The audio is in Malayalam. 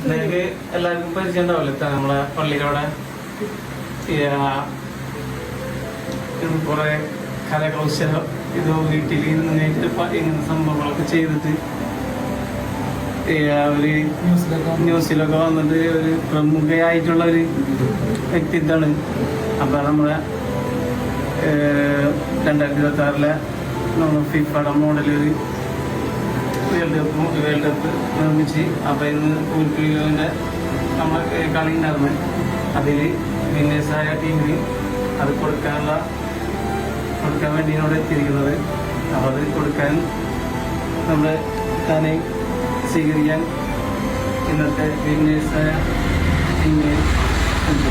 നിങ്ങൾക്ക് എല്ലാവർക്കും പരിചയം ഉണ്ടാവില്ല നമ്മളെ പള്ളിയിലൂടെ കുറെ കരകൗശലം ഇത് വീട്ടിൽ നിന്നിട്ട് ഇങ്ങനെ സംഭവങ്ങളൊക്കെ ചെയ്തിട്ട് ഒരു ന്യൂസിലൊക്കെ വന്നിട്ട് ഒരു പ്രമുഖയായിട്ടുള്ള ഒരു വ്യക്തിത്വമാണ്. അപ്പൊ നമ്മളെ 2026 നമ്മൾ ഫിഫയുടെ മോഡൽ ഒരു വേൾഡ് കപ്പ് നിർമ്മിച്ച്. അപ്പൊ ഇന്ന് പൂർക്കിലോന്റെ നമ്മളെ കളി ഉണ്ടായിരുന്നു. അതിൽ വിന്നേഴ്സായ ടീമിന് അത് കൊടുക്കാൻ വേണ്ടിയാണ് എത്തിയിരിക്കുന്നത്. അപ്പോൾ അത് കൊടുക്കാൻ നമ്മൾ തന്നെ സ്വീകരിക്കാൻ ഇന്നത്തെ വിന്നേഴ്സായ ടീമിനെ ഉണ്ട്.